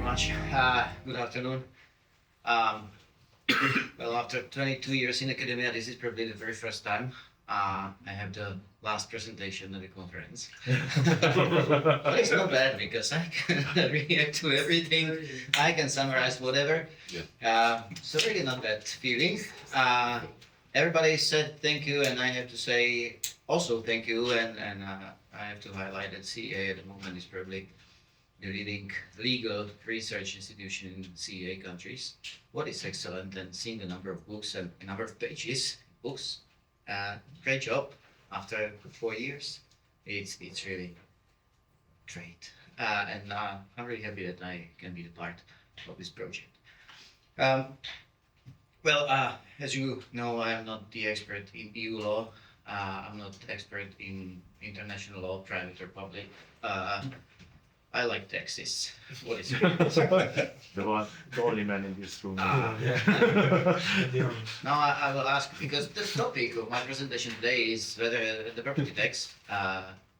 much. Good afternoon. Well, after 22 years in academia, this is probably the very first time I have the last presentation at the conference. But it's not bad because I can react to everything. I can summarize whatever. So really not bad feeling. Everybody said thank you, and I have to say also thank you. And I have to highlight that CA at the moment is probably the leading legal research institution in CA countries. What is excellent, and seeing the number of books and number of pages, books, great job after 4 years. It's really great, and I'm really happy that I can be a part of this project. Well, as you know, I am not the expert in EU law. I'm not expert in international law, private or public. I like taxes. What is it? The only man in this room. Now I will ask, because the topic of my presentation today is whether the property tax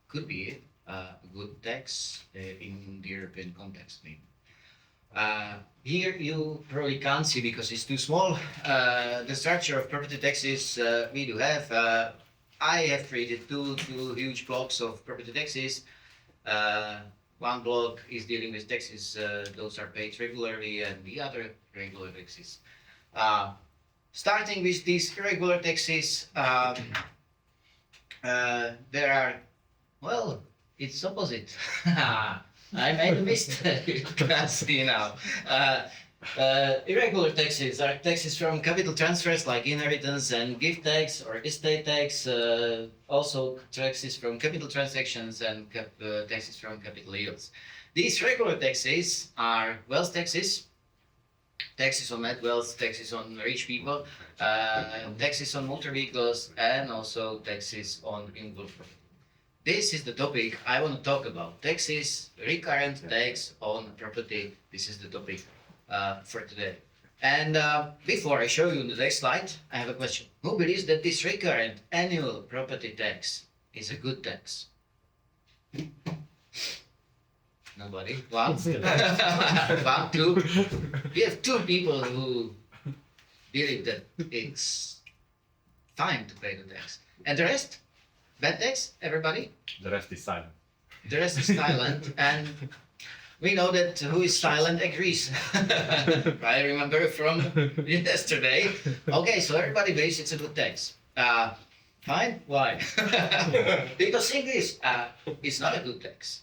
could be a good tax in the European context. Maybe. Here you probably can't see because it's too small. The structure of property taxes we do have. I have created two huge blocks of property taxes. One block is dealing with taxes, those are paid regularly, and the other regular taxes. Starting with these irregular taxes, there are, well, it's opposite. I made a mistake, you can see now. Irregular taxes are taxes from capital transfers like inheritance and gift tax or estate tax, also taxes from capital transactions and taxes from capital yields. These regular taxes are wealth taxes, taxes on net wealth, taxes on rich people, taxes on motor vehicles, and also taxes on renewable property. This is the topic I want to talk about. Taxes, recurrent tax on property. This is the topic for today. And before I show you the next slide, I have a question. Who believes that this recurrent annual property tax is a good tax? Nobody? One? One, two? We have two people who believe that it's fine to pay the tax. And the rest? Bad tax? Everybody? The rest is silent. The rest is silent, and we know that who is silent agrees. I remember from yesterday. Okay, so everybody believes it's a good tax. Fine? Why? Because English is not a good tax.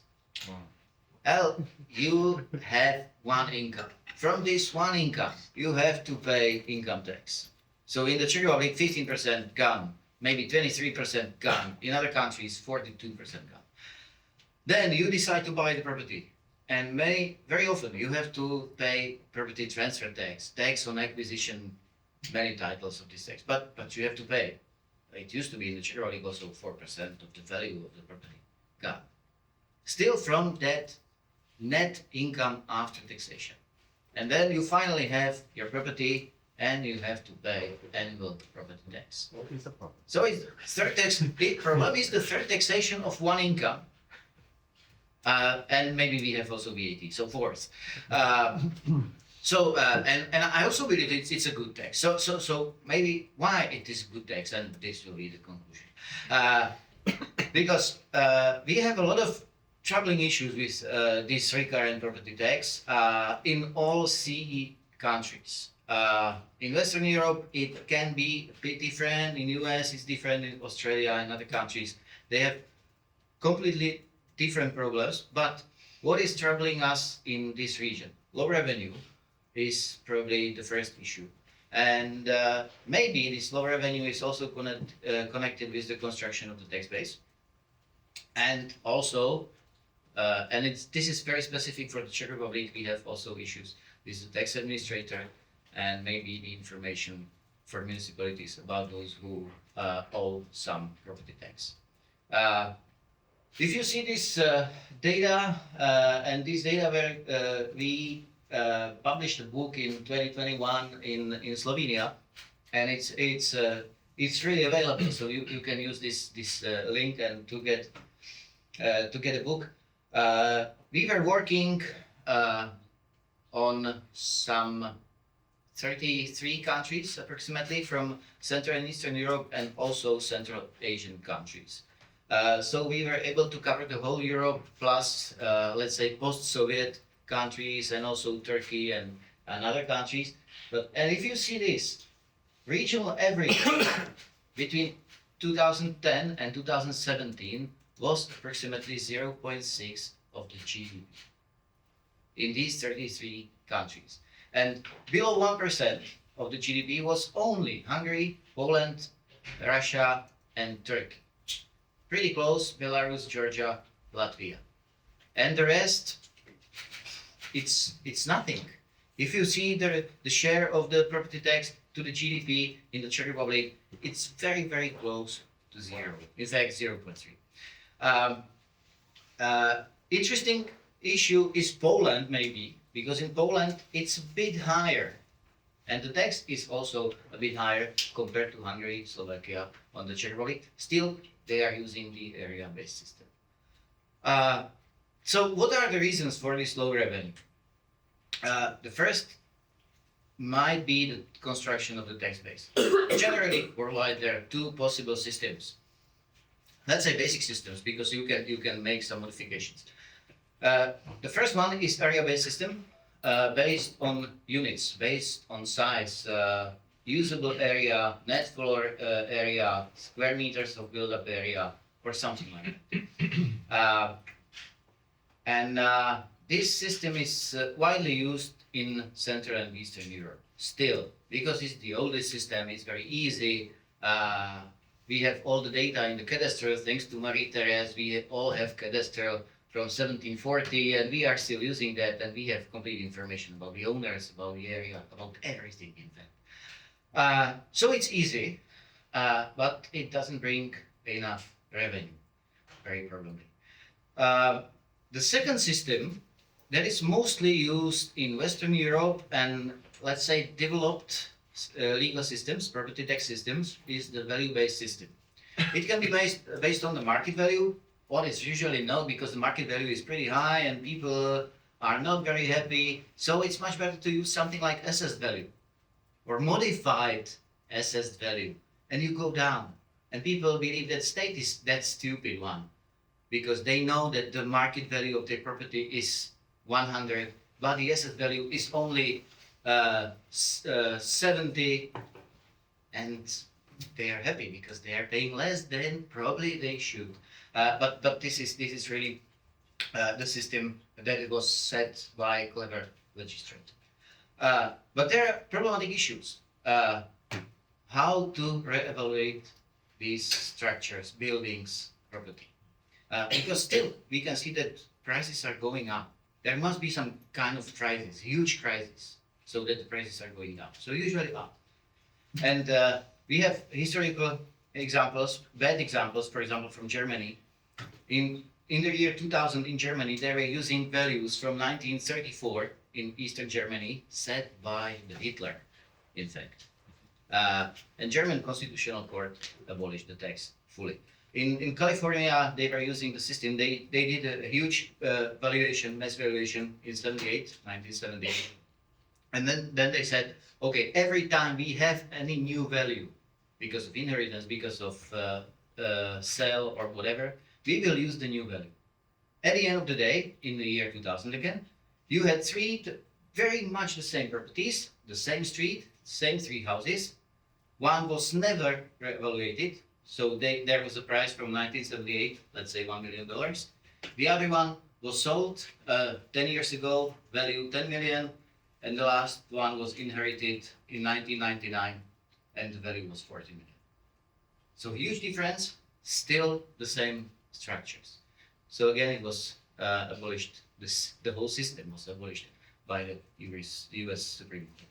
Well, you have one income. From this one income, you have to pay income tax. So in the Czech Republic, 15% gone, maybe 23% gone. In other countries, 42% gone. Then you decide to buy the property. And very often you have to pay property transfer tax, tax on acquisition, many titles of this tax, but you have to pay. It used to be in the Czech Republic also 4% of the value of the property gone. Still from that net income after taxation. And then you finally have your property and you have to pay annual property tax. What is the problem? So it's third tax. The problem is the third taxation of one income. And maybe we have also VAT, so fourth. And I also believe it's a good tax. So maybe why it is a good tax, and this will be the conclusion. Because we have a lot of troubling issues with this recurrent property tax in all CE countries. In Western Europe, it can be a bit different. In US, it's different. In Australia and other countries, they have completely different problems, but what is troubling us in this region? Low revenue is probably the first issue. And maybe this low revenue is also connected with the construction of the tax base. And also, this is very specific for the Czech Republic, we have also issues with the tax administrator and maybe the information for municipalities about those who owe some property tax. If you see this data, and this data where we published a book in 2021 in Slovenia, and it's really available, so you can use this link and to get a book. We were working on some 33 countries approximately from Central and Eastern Europe and also Central Asian countries. So we were able to cover the whole Europe plus, let's say, post-Soviet countries and also Turkey and other countries. And if you see this regional average between 2010 and 2017 was approximately 0.6 of the GDP in these 33 countries. And below 1% of the GDP was only Hungary, Poland, Russia, and Turkey. Pretty close, Belarus, Georgia, Latvia. And the rest, it's nothing. If you see the share of the property tax to the GDP in the Czech Republic, it's very, very close to zero. In fact, 0.3. Interesting issue is Poland, maybe, because in Poland it's a bit higher. And the tax is also a bit higher compared to Hungary, Slovakia, on the Czech Republic. Still, they are using the area-based system. So what are the reasons for this low revenue? The first might be the construction of the tax base. Generally, worldwide, there are two possible systems. Let's say basic systems, because you can make some modifications. The first one is area-based system, based on units, based on size, usable area, net floor area, square meters of build-up area, or something like that. This system is widely used in Central and Eastern Europe still, because it's the oldest system, it's very easy. We have all the data in the cadastre, thanks to Marie-Thérèse. We all have cadastre from 1740, and we are still using that, and we have complete information about the owners, about the area, about everything, in fact. So it's easy, but it doesn't bring enough revenue, very probably. The second system that is mostly used in Western Europe and, let's say, developed legal systems, property tax systems, is the value-based system. It can be based on the market value, or it's usually not, because the market value is pretty high and people are not very happy. So it's much better to use something like assessed value or modified assessed value, and you go down. And people believe that state is that stupid one, because they know that the market value of their property is 100, but the asset value is only 70, and they are happy because they are paying less than probably they should. But this is really the system that it was set by clever legislators. But there are problematic issues. How to re-evaluate these structures, buildings, property. Because still, we can see that prices are going up. There must be some kind of crisis, huge crisis, so that the prices are going down. So usually up. And we have historical examples, bad examples, for example, from Germany. In the year 2000 in Germany, they were using values from 1934 in Eastern Germany, set by the Hitler, in fact. And German Constitutional Court abolished the tax fully. In California, they were using the system. They did a huge valuation, mass valuation in 1978. And then they said, okay, every time we have any new value, because of inheritance, because of sale or whatever, we will use the new value. At the end of the day, in the year 2000 again, you had three very much the same properties, the same street, same three houses. One was never re-evaluated, so there was a price from 1978, let's say $1 million. The other one was sold 10 years ago, value 10 million, and the last one was inherited in 1999, and the value was 40 million. So huge difference, still the same structures. So again, it was abolished. The whole system was abolished by the US Supreme Court.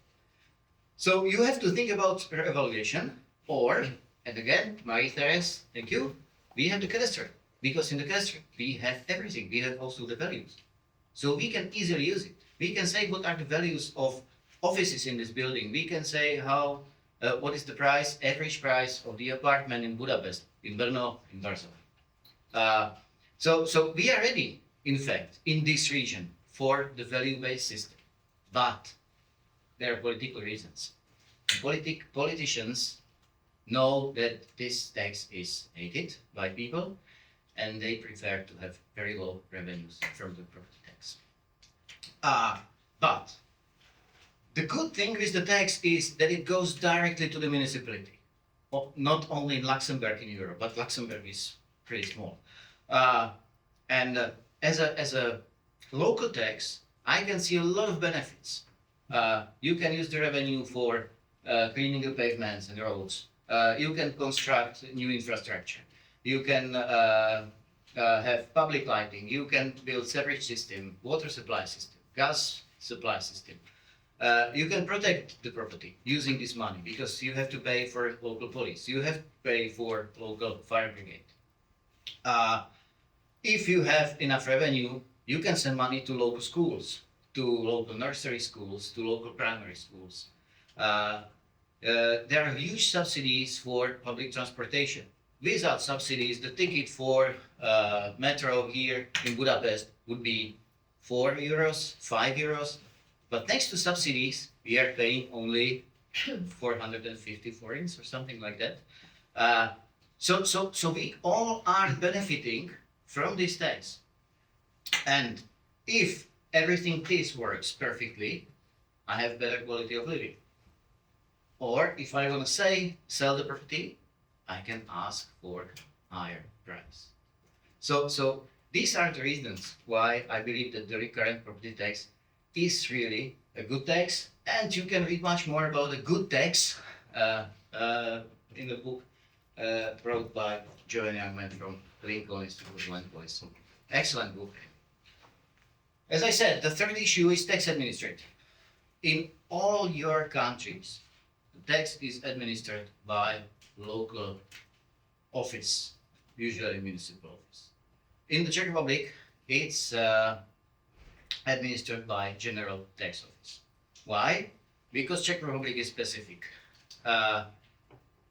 So you have to think about evaluation, or, and again, Marie-Thérèse, thank you, we have the cadastre. Because in the cadastre, we have everything. We have also the values. So we can easily use it. We can say what are the values of offices in this building. We can say what is the price, average price of the apartment in Budapest, in Brno, in Warsaw. So we are ready, in fact, in this region for the value-based system. but there are political reasons. Politicians know that this tax is hated by people, and they prefer to have very low revenues from the property tax. But the good thing with the tax is that it goes directly to the municipality. Well, not only in Luxembourg in Europe, but Luxembourg is pretty small. As a local tax, I can see a lot of benefits. You can use the revenue for cleaning the pavements and roads. You can construct new infrastructure. You can have public lighting. You can build sewerage system, water supply system, gas supply system. You can protect the property using this money because you have to pay for local police. You have to pay for local fire brigade. If you have enough revenue, you can send money to local schools, to local nursery schools, to local primary schools. There are huge subsidies for public transportation. Without subsidies, the ticket for metro here in Budapest would be 4 euros, 5 euros. But thanks to subsidies, we are paying only 450 forints or something like that. So we all are benefiting from this tax. And if everything this works perfectly, I have better quality of living. Or if I want to sell the property, I can ask for higher price. So these are the reasons why I believe that the recurrent property tax is really a good tax, and you can read much more about a good tax in the book wrote by Joan Youngman from Lincoln Institute of Land Policy. Excellent book. As I said, the third issue is tax administrator. In all your countries, the tax is administered by local office, usually municipal office. In the Czech Republic, it's administered by General Tax Office. Why? Because Czech Republic is specific.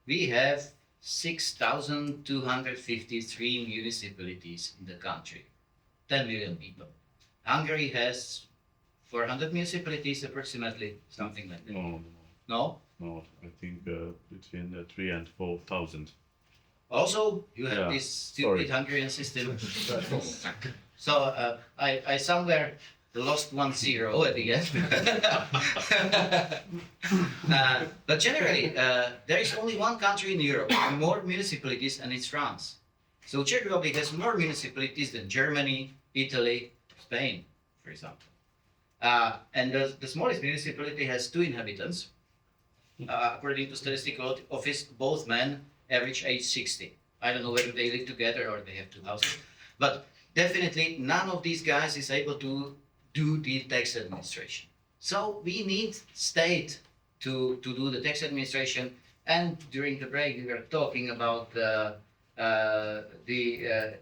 We have 6,253 municipalities in the country, 10 million people. Hungary has 400 municipalities approximately, something like that. No? No, I think between 3,000 and 4,000. Also, you have this stupid Hungarian system. So I somewhere lost 1 0 at the end. But generally, there is only one country in Europe with more municipalities, and it's France. So Czech Republic has more municipalities than Germany, Italy, Spain, for example. And the smallest municipality has 2 inhabitants. According to statistical office, both men average age 60. I don't know whether they live together or they have 2 houses, but definitely none of these guys is able to do the tax administration. So we need state to do the tax administration. And during the break, we were talking about the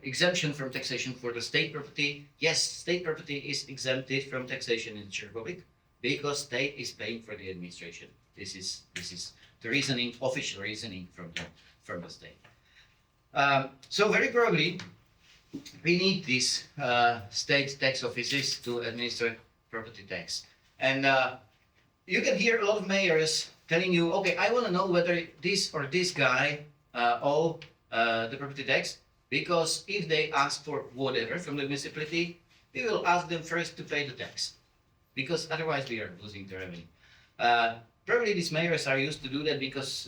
exemption from taxation for the state property. Yes, state property is exempted from taxation in the Czech Republic because state is paying for the administration. This is the reasoning, official reasoning from the state. So very probably, we need these state tax offices to administer property tax. And you can hear a lot of mayors telling you, okay, I want to know whether this or this guy owe the property tax, because if they ask for whatever from the municipality, we will ask them first to pay the tax, because otherwise we are losing the revenue. Probably these mayors are used to do that because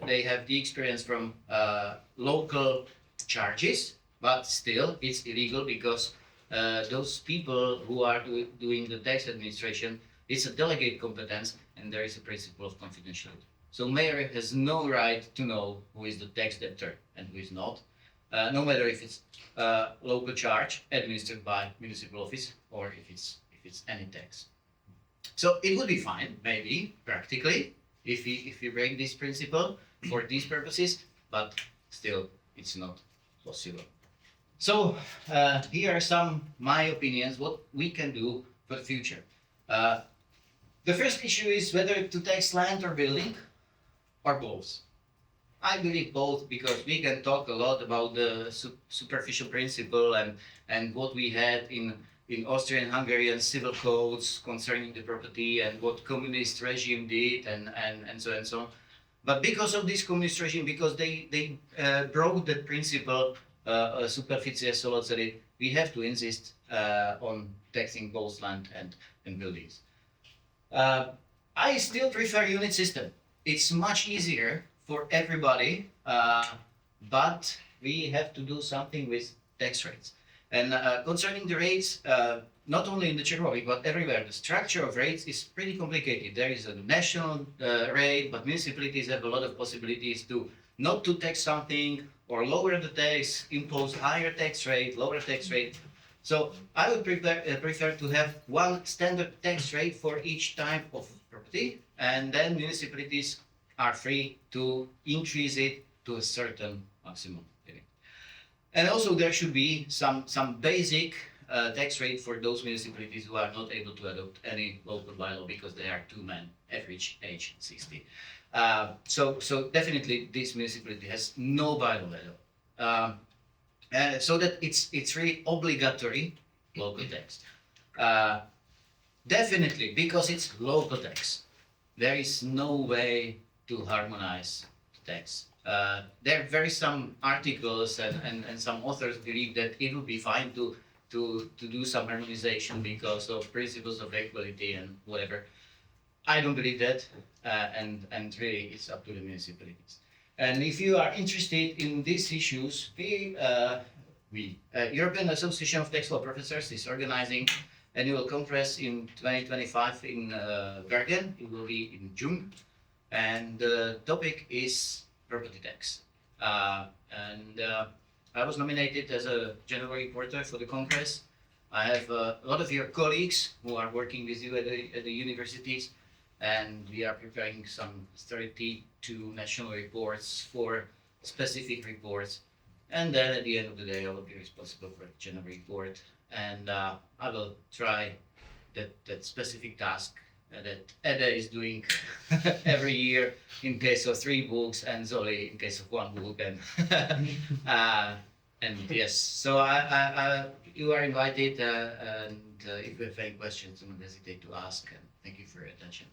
they have the experience from local charges, but still it's illegal because those people who are doing the tax administration, it's a delegate competence and there is a principle of confidentiality. So mayor has no right to know who is the tax debtor and who is not, no matter if it's local charge administered by municipal office or if it's any tax. So it would be fine, maybe, practically, if we break this principle for these purposes, but still, it's not possible. So here are some my opinions, what we can do for the future. The first issue is whether to tax land or building, or both. I believe both, because we can talk a lot about the superficial principle and what we had in in Austrian and Hungarian civil codes concerning the property and what communist regime did and so on and so on. But because of this communist regime, because they broke that principle, superficie solocity, we have to insist on taxing both land and buildings. I still prefer unit system. It's much easier for everybody, but we have to do something with tax rates. And concerning the rates, not only in the Czech Republic, but everywhere, the structure of rates is pretty complicated. There is a national rate, but municipalities have a lot of possibilities to not to tax something or lower the tax, impose higher tax rate, lower tax rate. So I would prefer to have one standard tax rate for each type of property, and then municipalities are free to increase it to a certain maximum limit. And also there should be some basic tax rate for those municipalities who are not able to adopt any local bylaw because they are two men, average age 60. So definitely this municipality has no bylaw at all. So that it's really obligatory local tax. Definitely, because it's local tax, there is no way to harmonize the tax. There are very some articles and some authors believe that it would be fine to do some harmonization because of principles of equality and whatever. I don't believe that, and really it's up to the municipalities. And if you are interested in these issues, European Association of Tax Law Professors is organizing annual conference in 2025 in Bergen. It will be in June, and the topic is property tax. I was nominated as a general reporter for the conference. I have a lot of your colleagues who are working with you at the universities, and we are preparing some 32 national reports for specific reports. And then at the end of the day, I will be responsible for the general report, and I will try that specific task that Ede is doing every year in case of 3 books, and Zoli in case of 1 book. And yes, so you are invited, and if you have any questions, don't hesitate to ask. And thank you for your attention.